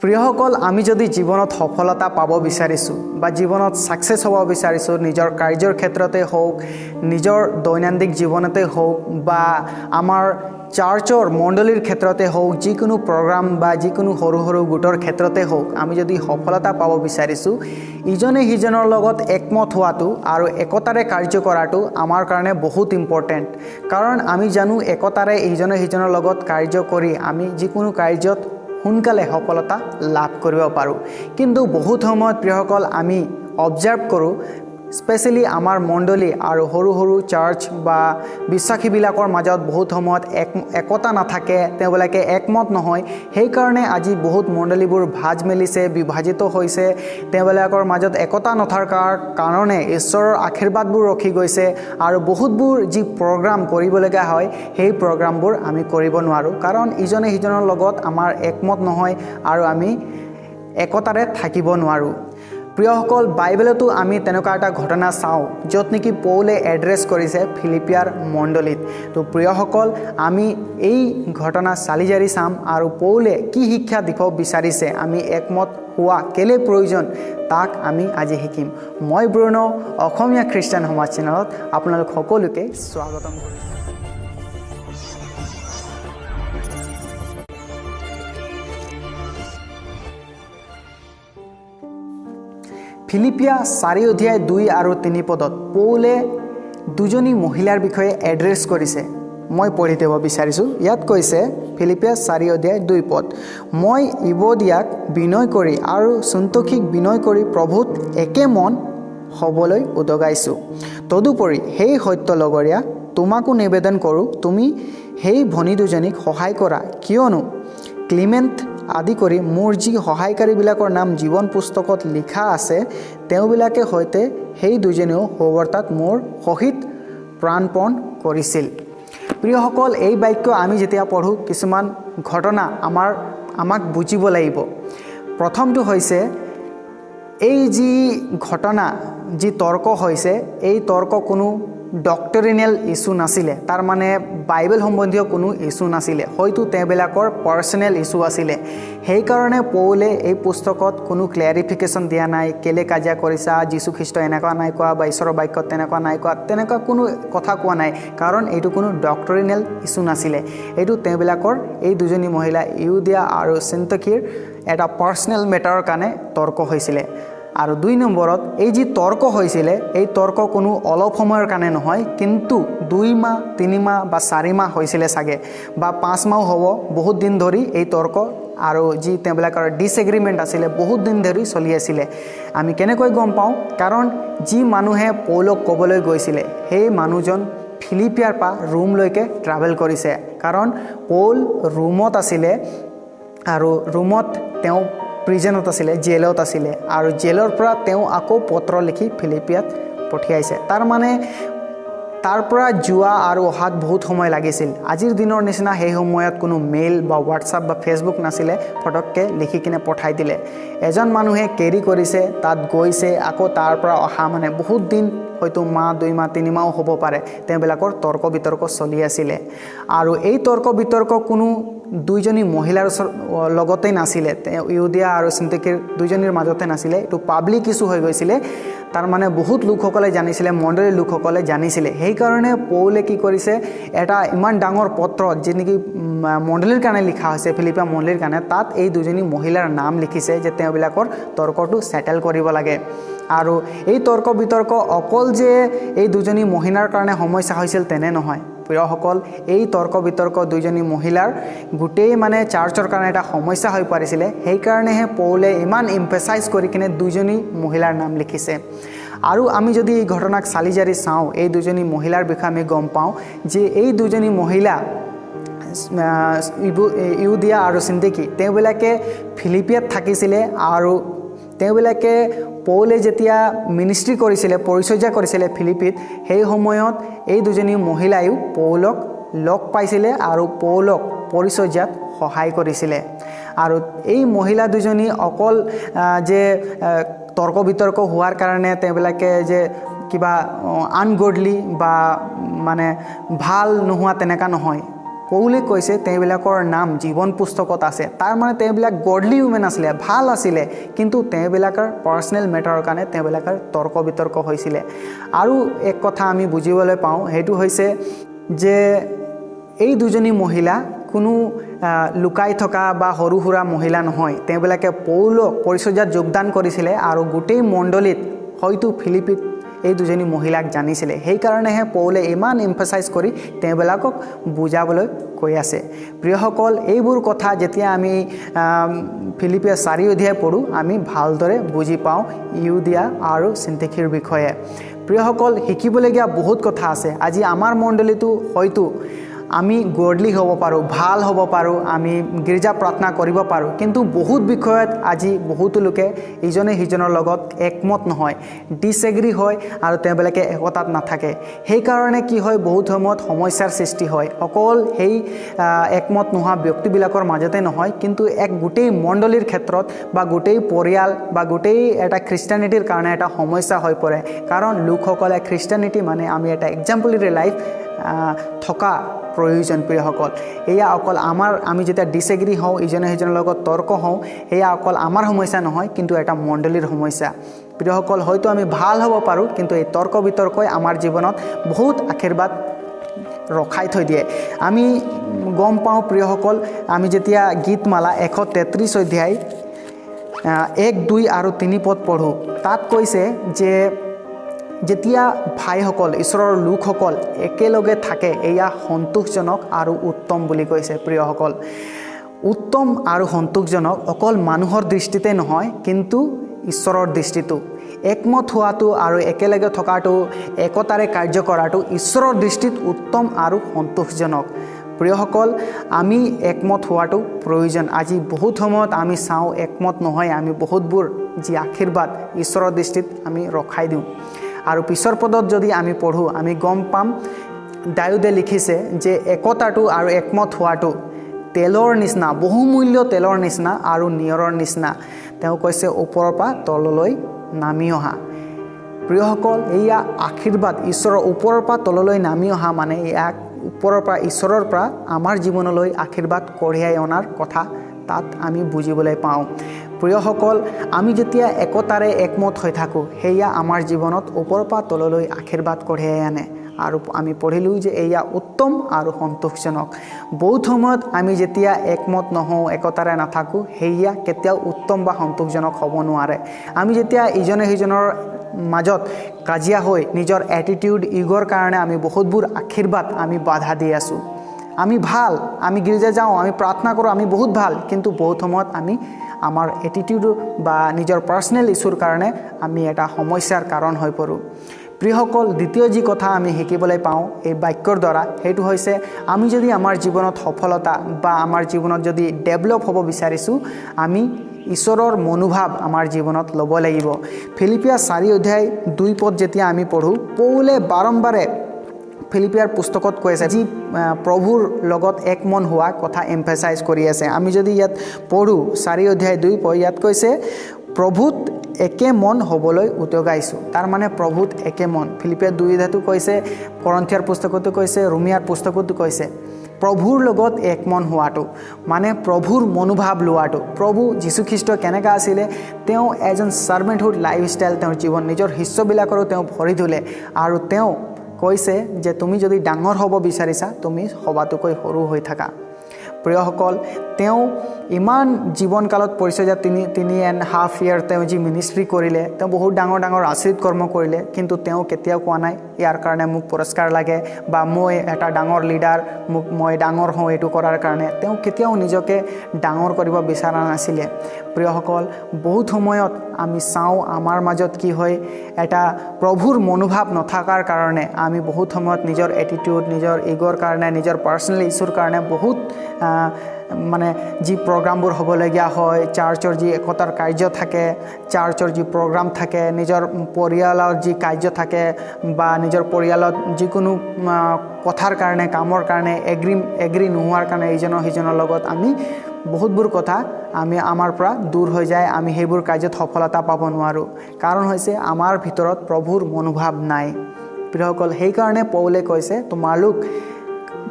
প্ৰিয়সকল, আমি যদি জীৱনত সফলতা পাব বিচাৰিছোঁ বা জীৱনত ছাকচেছ হ'ব বিচাৰিছোঁ, নিজৰ কাৰ্যৰ ক্ষেত্ৰতে হওক, নিজৰ দৈনন্দিন জীৱনতে হওক বা আমাৰ চাৰ্চৰ মণ্ডলীৰ ক্ষেত্ৰতে হওক, যিকোনো প্ৰগ্ৰাম বা যিকোনো সৰু সৰু গোটৰ ক্ষেত্ৰতে হওক, আমি যদি সফলতা পাব বিচাৰিছোঁ, ইজনে সিজনৰ লগত একমত হোৱাটো আৰু একতাৰে কাৰ্য কৰাটো আমাৰ কাৰণে বহুত ইম্পৰ্টেণ্ট। কাৰণ আমি জানো একতাৰে ইজনে সিজনৰ লগত কাৰ্য কৰি আমি যিকোনো কাৰ্যত সোনকালে সফলতা লাভ কৰিব পাৰোঁ। কিন্তু বহুত সময়ত প্ৰিয়সকল আমি অবজাৰ্ভ কৰোঁ, স্পেচিয়েলি আমাৰ মণ্ডলী আৰু সৰু সৰু চাৰ্চ বা বিশ্বাসীবিলাকৰ মাজত বহুত সময়ত একতা নাথাকে, তেওঁলোকে একমত নহয়। সেইকাৰণে আজি বহুত মণ্ডলীবোৰ ভাজ মেলিছে, বিভাজিত হৈছে। তেওঁলোকৰ মাজত একতা নথকাৰ কাৰণে ঈশ্বৰৰ আশীৰ্বাদবোৰ ৰখি গৈছে আৰু বহুতবোৰ যি প্ৰগ্ৰাম কৰিবলগীয়া হয় সেই প্ৰগ্ৰামবোৰ আমি কৰিব নোৱাৰোঁ, কাৰণ ইজনে সিজনৰ লগত আমাৰ একমত নহয় আৰু আমি একতাৰে থাকিব নোৱাৰোঁ। প্ৰিয়সকল, বাইবেলতো আমি তেনেকুৱা এটা ঘটনা চাওঁ য'ত নেকি পৌলে এড্ৰেছ কৰিছে ফিলিপিয়াৰ মণ্ডলীত। তো প্ৰিয়সকল, আমি এই ঘটনা চালি জাৰি চাম আৰু পৌলে কি শিক্ষা দিব বিচাৰিছে, আমি একমত হোৱা কেলে প্ৰয়োজন, তাক আমি আজি শিকিম। মই ব্ৰুন, অসমীয়া খ্ৰীষ্টান সমাজ চেনেলত আপোনালোক সকলোকে স্বাগতম কৰিছোঁ। ফিলিপিয়া 4 অধ্যায় 2 আৰু 3 পদত পৌলে দুজনী মহিলাৰ বিষয়ে এড্ৰেছ কৰিছে। মই পঢ়ি দিব বিচাৰিছোঁ। ইয়াত কৈছে, ফিলিপিয়া 4 অধ্যায় 2 পদ, মই ইবদিয়াক বিনয় কৰি আৰু সুন্তোষিক বিনয় কৰি প্ৰভুত একে মন হ'বলৈ উদগাইছোঁ। তদুপৰি সেই সত্য লগৰীয়া তোমাকো নিবেদন কৰোঁ, তুমি সেই ভনী দুজনীক সহায় কৰা, কিয়নো ক্লিমেণ্ট আদি কৰি মোৰ যি সহায়কাৰীবিলাকৰ নাম জীৱন পুস্তকত লিখা আছে, তেওঁবিলাকে সৈতে সেই দুজনেও সুবাৰ্তাত মোৰ সহিত প্ৰাণপণ কৰিছিল। প্ৰিয়সকল, এই বাক্য আমি যেতিয়া পঢ়োঁ, কিছুমান ঘটনা আমাক বুজিব লাগিব। প্ৰথমটো হৈছে, এই যি ঘটনা, যি তৰ্ক হৈছে, এই তৰ্ক কোনো ডক্টৰিনেল ইছ্যু নাছিলে, তাৰ মানে বাইবেল সম্বন্ধীয় কোনো ইছ্যু নাছিলে, হয়তো তেওঁবিলাকৰ পাৰ্চনেল ইছ্যু আছিলে। সেইকাৰণে পৌলে এই পুস্তকত কোনো ক্লেৰিফিকেশ্যন দিয়া নাই, কেলে কাজিয়া কৰিছা, যীশুখ্ৰীষ্ট এনেকুৱা নাই কোৱা বা ঈশ্বৰৰ বাক্যত তেনেকুৱা নাই কোৱা, তেনেকুৱা কোনো কথা কোৱা নাই, কাৰণ এইটো কোনো ডক্টৰিনেল ইছ্যু নাছিলে। এইটো তেওঁবিলাকৰ এই দুজনী মহিলা ইউদিয়া আৰু সিন্তিখিৰ এটা পাৰ্চনেল মেটাৰৰ কাৰণে তৰ্ক হৈছিলে। আৰু 2 নম্বৰত, এই যি তৰ্ক হৈছিলে, এই তৰ্ক কোনো অলপ সময়ৰ কাৰণে নহয়, কিন্তু 2 মাহ 3 মাহ বা 4 মাহ হৈছিলে চাগে, বা 5 মাহ হ'ব, বহুত দিন ধৰি এই তৰ্ক আৰু যি তেওঁবিলাকৰ ডিছএগ্ৰিমেণ্ট আছিলে বহুত দিন ধৰি চলি আছিলে। আমি কেনেকৈ গম পাওঁ? কাৰণ যি মানুহে পৌলক ক'বলৈ গৈছিলে, সেই মানুহজন ফিলিপিয়াৰ পৰা ৰোমলৈকে ট্ৰাভেল কৰিছে, কাৰণ পৌল ৰোমত আছিলে আৰু ৰোমত তেওঁ প্ৰিজনত আছিলে, জেলত আছিলে, আৰু জেলৰ পৰা তেওঁ আকৌ পত্ৰ লিখি ফিলিপিয়াত পঠিয়াইছে। তাৰ মানে তাৰ পৰা যোৱা আৰু অহাত বহুত সময় লাগিছিল। আজিৰ দিনৰ নিচিনা সেই সময়ত কোনো মেইল বা হোৱাটছআপ বা ফেচবুক নাছিলে, ফটককৈ লিখি কিনে পঠাই দিলে। এজন মানুহে কেৰি কৰিছে, তাত গৈছে, আকৌ তাৰ পৰা অহা মানে বহুত দিন, হয়তো মাহ 2 মাহ 3 মাহো হ'ব পাৰে, তেওঁবিলাকৰ তৰ্ক বিতৰ্ক চলি আছিলে। আৰু এই তৰ্ক বিতৰ্ক কোনো দুইজনী মহিলাৰ লগতেই নাছিলে, ইউদিয়া আৰু সিন্তিখিৰ দুইজনীৰ মাজতে নাছিলে, এইটো পাব্লিক ইছ্যু হৈ গৈছিলে। তাৰ মানে বহুত লোকসকলে জানিছিলে, মণ্ডলীৰ লোকসকলে জানিছিলে। সেইকাৰণে পৌলে কি কৰিছে, এটা ইমান ডাঙৰ পত্ৰ যি নেকি মণ্ডলীৰ কাৰণে লিখা হৈছে, ফিলিপিয়া মণ্ডলীৰ কাৰণে, তাত এই দুজনী মহিলাৰ নাম লিখিছে যে তেওঁবিলাকৰ তৰ্কটো ছেটেল কৰিব লাগে। আৰু এই তৰ্ক বিতৰ্ক অকল যে এই দুজনী মহিলাৰ কাৰণে সমস্যা হৈছিল তেনে নহয় প্ৰিয়সকল, এই তৰ্ক বিতৰ্ক দুইজনী মহিলাৰ গোটেই মানে চাৰ্চৰ কাৰণে এটা সমস্যা হৈ পৰিছিলে। সেইকাৰণেহে পৌলে ইমান এম্ফেচাইজ কৰি কিনে দুইজনী মহিলাৰ নাম লিখিছে। আৰু আমি যদি এই ঘটনাক চালি জাৰি চাওঁ, এই দুজনী মহিলাৰ বিষয়ে আমি গম পাওঁ যে এই দুজনী মহিলা ইউদিয়া আৰু সিন্তিখি, তেওঁবিলাকে ফিলিপিয়াত থাকিছিলে আৰু তেওঁবিলাকে পৌলে যেতিয়া মিনিষ্ট্ৰি কৰিছিলে, পৰিচৰ্যা কৰিছিলে ফিলিপিত, সেই সময়ত এই দুজনী মহিলায়ো পৌলক লগ পাইছিলে আৰু পৌলক পৰিচৰ্যাত সহায় কৰিছিলে। আৰু এই মহিলা দুজনী অকল যে তৰ্ক বিতৰ্ক হোৱাৰ কাৰণে তেওঁবিলাকে যে কিবা আনগডলি বা মানে ভাল নোহোৱা তেনেকুৱা নহয়। পৌলে কৈছে তেওঁবিলাকৰ নাম জীৱন পুস্তকত আছে। তাৰ মানে তেওঁবিলাক গডলি উমেন আছিলে, ভাল আছিলে, কিন্তু তেওঁবিলাকৰ পাৰ্চনেল মেটাৰৰ কাৰণে তেওঁবিলাকৰ তৰ্ক বিতৰ্ক হৈছিলে। আৰু এক কথা আমি বুজিবলৈ পাওঁ, সেইটো হৈছে যে এই দুজনী মহিলা কোনো লুকাই থকা বা সৰু সুৰা মহিলা নহয়। তেওঁবিলাকে পৌলক পৰিচৰ্যাত যোগদান কৰিছিলে আৰু গোটেই মণ্ডলীত হয়তো ফিলিপিত এই দুজনী মহিলাক জানিছিলে। সেইকাৰণেহে পৌলে ইমান এমফাচাইজ কৰি তেওঁবিলাকক বুজাবলৈ কৈ আছে। প্ৰিয়সকল, এইবোৰ কথা যেতিয়া আমি ফিলিপিয়া 4 অধ্যায় পঢ়োঁ, আমি ভালদৰে বুজি পাওঁ ইউদিয়া আৰু সিন্তিখিৰ বিষয়ে। প্ৰিয়সকল, শিকিবলগীয়া বহুত কথা আছে। আজি আমাৰ মণ্ডলীটো হয়তো আমি গডলি হ'ব পাৰোঁ, ভাল হ'ব পাৰোঁ, আমি গীৰ্জা প্ৰাৰ্থনা কৰিব পাৰোঁ, কিন্তু বহুত বিষয়ত আজি বহুতো লোকে ইজনে সিজনৰ লগত একমত নহয়, ডিছএগ্ৰী হয় আৰু তেওঁবিলাকে একতাত নাথাকে। সেইকাৰণে কি হয়, বহুত সময়ত সমস্যাৰ সৃষ্টি হয়। অকল সেই একমত নোহোৱা ব্যক্তিবিলাকৰ মাজতে নহয়, কিন্তু এক গোটেই মণ্ডলীৰ ক্ষেত্ৰত বা গোটেই পৰিয়াল বা গোটেই এটা খ্ৰীষ্টানিটিৰ কাৰণে এটা সমস্যা হৈ পৰে। কাৰণ লোকসকলে খ্ৰীষ্টানিটি মানে আমি এটা এক্সাম্পলাৰী লাইফ থকা প্ৰয়োজন। প্ৰিয়সকল, এয়া অকল আমি যেতিয়া ডিছএগ্ৰী হওঁ, ইজনে সিজনৰ লগত তৰ্ক হওঁ, এয়া অকল আমাৰ সমস্যা নহয়, কিন্তু এটা মণ্ডলীৰ সমস্যা। প্ৰিয়সকল, হয়তো আমি ভাল হ'ব পাৰোঁ, কিন্তু এই তৰ্ক বিতৰ্কই আমাৰ জীৱনত বহুত আশীৰ্বাদ ৰখাই থৈ দিয়ে। আমি গম পাওঁ প্ৰিয়সকল, আমি যেতিয়া গীতমালা 133 অধ্যায় 1, 2 আৰু 3 পদ পঢ়োঁ, তাত কৈছে যে যেতিয়া ভাইসকল, ঈশ্বৰৰ লোকসকল একেলগে থাকে, এয়া সন্তোষজনক আৰু উত্তম বুলি কৈছে। প্ৰিয়সকল, উত্তম আৰু সন্তোষজনক অকল মানুহৰ দৃষ্টিতে নহয়, কিন্তু ঈশ্বৰৰ দৃষ্টিতো। একমত হোৱাটো আৰু একেলগে থকাটো, একতাৰে কাৰ্য কৰাটো ঈশ্বৰৰ দৃষ্টিত উত্তম আৰু সন্তোষজনক। প্ৰিয়সকল, আমি একমত হোৱাটো প্ৰয়োজন। আজি বহুত সময়ত আমি চাওঁ একমত নহয়, আমি বহুতবোৰ যি আশীৰ্বাদ ঈশ্বৰৰ দৃষ্টিত আমি ৰখাই দিওঁ। আৰু পিছৰ পদত যদি আমি পঢ়োঁ, আমি গম পাম দাউদে লিখিছে যে একতাটো আৰু একমত হোৱাটো তেলৰ নিচিনা, বহুমূল্য তেলৰ নিচিনা আৰু নিয়ৰৰ নিচিনা। তেওঁ কৈছে ওপৰৰ পৰা তললৈ নামি অহা। প্ৰিয়সকল, এয়া আশীৰ্বাদ, ঈশ্বৰৰ ওপৰৰ পৰা তললৈ নামি অহা মানে ইয়াক ওপৰৰ পৰা ঈশ্বৰৰ পৰা আমাৰ জীৱনলৈ আশীৰ্বাদ কঢ়িয়াই অনাৰ কথা তাত আমি বুজিবলৈ পাওঁ। প্ৰিয়সকল, আমি যেতিয়া একতাৰে একমত হৈ থাকোঁ, সেয়া আমাৰ জীৱনত ওপৰৰ পৰা তললৈ আশীৰ্বাদ কঢ়িয়াই আনে। আৰু আমি পঢ়িলোঁ যে এয়া উত্তম আৰু সন্তোষজনক। বহুত সময়ত আমি যেতিয়া একমত নহওঁ, একতাৰে নাথাকোঁ, সেয়া কেতিয়াও উত্তম বা সন্তোষজনক হ'ব নোৱাৰে। আমি যেতিয়া ইজনে সিজনৰ মাজত কাজিয়া হৈ নিজৰ এটিটিউড, ইগ'ৰ কাৰণে আমি বহুতবোৰ আশীৰ্বাদ আমি বাধা দি আছোঁ। আমি ভাল, আমি গীৰ্জা যাওঁ, আমি প্ৰাৰ্থনা কৰোঁ, আমি বহুত ভাল, কিন্তু বহুত সময়ত আমি আমাৰ এটিটিউড বা নিজৰ পাৰ্চনেল ইছ্যুৰ কাৰণে আমি এটা সমস্যাৰ কাৰণ হৈ পৰোঁ। প্ৰিয়সকল, দ্বিতীয় যি কথা আমি শিকিবলৈ পাওঁ এই বাক্যৰ দ্বাৰা, সেইটো হৈছে আমি যদি আমাৰ জীৱনত সফলতা বা আমাৰ জীৱনত যদি ডেভেলপ হ'ব বিচাৰিছোঁ, আমি ঈশ্বৰৰ মনোভাৱ আমাৰ জীৱনত ল'ব লাগিব। ফিলিপিয়া 4 অধ্যায় 2 পদ যেতিয়া আমি পঢ়োঁ, পৌলে বাৰম্বাৰে ফিলিপিয়াৰ পুস্তকত কৈ আছে, যি প্ৰভুৰ লগত একমন হোৱা কথা এমফাচাইজ কৰি আছে। আমি যদি ইয়াত পঢ়োঁ 4 অধ্যায় 2 পদ, ইয়াত কৈছে প্ৰভুত একে মন হ'বলৈ উদগাইছোঁ। তাৰ মানে প্ৰভুত একে মন। ফিলিপিয়া 2 অধ্যায়তো কৈছে, কৰন্থিয়াৰ পুস্তকতো কৈছে, ৰোমিয়াৰ পুস্তকতো কৈছে, প্ৰভুৰ লগত একমন হোৱাটো মানে প্ৰভুৰ মনোভাৱ লোৱাটো। প্ৰভু যীশুখ্ৰীষ্ট কেনেকৈ আছিলে, তেওঁ এজন ছাৰ্ভেণ্টহুড লাইফষ্টাইল তেওঁৰ জীৱন, নিজৰ শিষ্যবিলাকৰো তেওঁ ভৰি তোলে। আৰু তেওঁ কৈছে যে তুমি যদি ডাঙৰ হ'ব বিচাৰিছা, তুমি সবাতোকৈ সৰু হৈ থাকা। প্ৰিয়সকল, তেওঁ ইমান জীৱনকালত পৰিচৰ্যা 3.5 year তেওঁ যি মিনিষ্ট্ৰী কৰিলে, তেওঁ বহুত ডাঙৰ ডাঙৰ আচৰিত কৰ্ম কৰিলে, কিন্তু তেওঁ কেতিয়াও কোৱা নাই ইয়াৰ কাৰণে মোক পুৰস্কাৰ লাগে বা মই এটা ডাঙৰ লিডাৰ, মই ডাঙৰ হওঁ এইটো কৰাৰ কাৰণে। তেওঁ কেতিয়াও নিজকে ডাঙৰ কৰিব বিচৰা নাছিলে। প্ৰিয়সকল, বহুত সময়ত আমি চাওঁ আমাৰ মাজত কি হয়, এটা প্ৰভুৰ মনোভাৱ নথকাৰ কাৰণে আমি বহুত সময়ত নিজৰ এটিটিউড, নিজৰ ইগ'ৰ কাৰণে, নিজৰ পাৰ্চনেল ইছ্যুৰ কাৰণে বহুত মানে যি প্ৰগ্ৰামবোৰ হ'বলগীয়া হয়, চাৰ্চৰ যি একতাৰ কাৰ্য থাকে, চাৰ্চৰ যি প্ৰগ্ৰাম থাকে, নিজৰ পৰিয়ালৰ যি কাৰ্য থাকে বা নিজৰ পৰিয়ালত যিকোনো কথাৰ কাৰণে, কামৰ কাৰণে এগ্ৰী নোহোৱাৰ কাৰণে ইজনৰ সিজনৰ লগত আমি বহুতবোৰ কথা আমাৰ পৰা দূৰ হৈ যায়, আমি সেইবোৰ কাৰ্যত সফলতা পাব নোৱাৰোঁ। কাৰণ হৈছে আমাৰ ভিতৰত প্ৰভুৰ মনোভাৱ নাই। প্ৰিয়সকল, সেইকাৰণে পৌলে কৈছে তোমালোক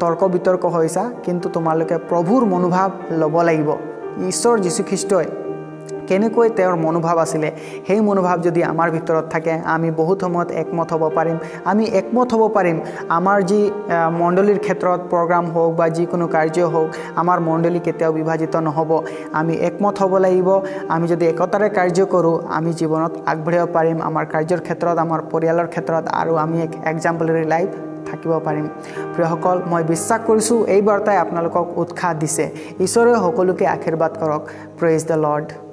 তৰ্ক বিতৰ্ক হৈছা কিন্তু তোমালোকে প্ৰভুৰ মনোভাৱ ল'ব লাগিব ঈশ্বৰ যীশুখ্ৰীষ্টই কেনেকৈ তেওঁৰ মনোভাৱ আছিলে সেই মনোভাৱ যদি আমাৰ ভিতৰত থাকে আমি বহুত সময়ত একমত হ'ব পাৰিম আমি একমত হ'ব পাৰিম আমাৰ যি মণ্ডলীৰ ক্ষেত্ৰত প্ৰগ্ৰাম হওক বা যিকোনো কাৰ্য হওক আমাৰ মণ্ডলী কেতিয়াও বিভাজিত নহ'ব আমি একমত হ'ব লাগিব আমি যদি একতাৰে কাৰ্য কৰোঁ আমি জীৱনত আগবাঢ়িব পাৰিম আমাৰ কাৰ্যৰ ক্ষেত্ৰত আমাৰ পৰিয়ালৰ ক্ষেত্ৰত আৰু আমি এক এক্সাম্পলাৰী লাইফ থাকিব পাৰিম প্ৰিয়সকল মই বিশ্বাস কৰিছোঁ এই বাৰ্তাই আপোনালোকক উৎসাহ দিছে ঈশ্বৰে সকলোকে আশীৰ্বাদ কৰক প্ৰেইজ দ্য লৰ্ড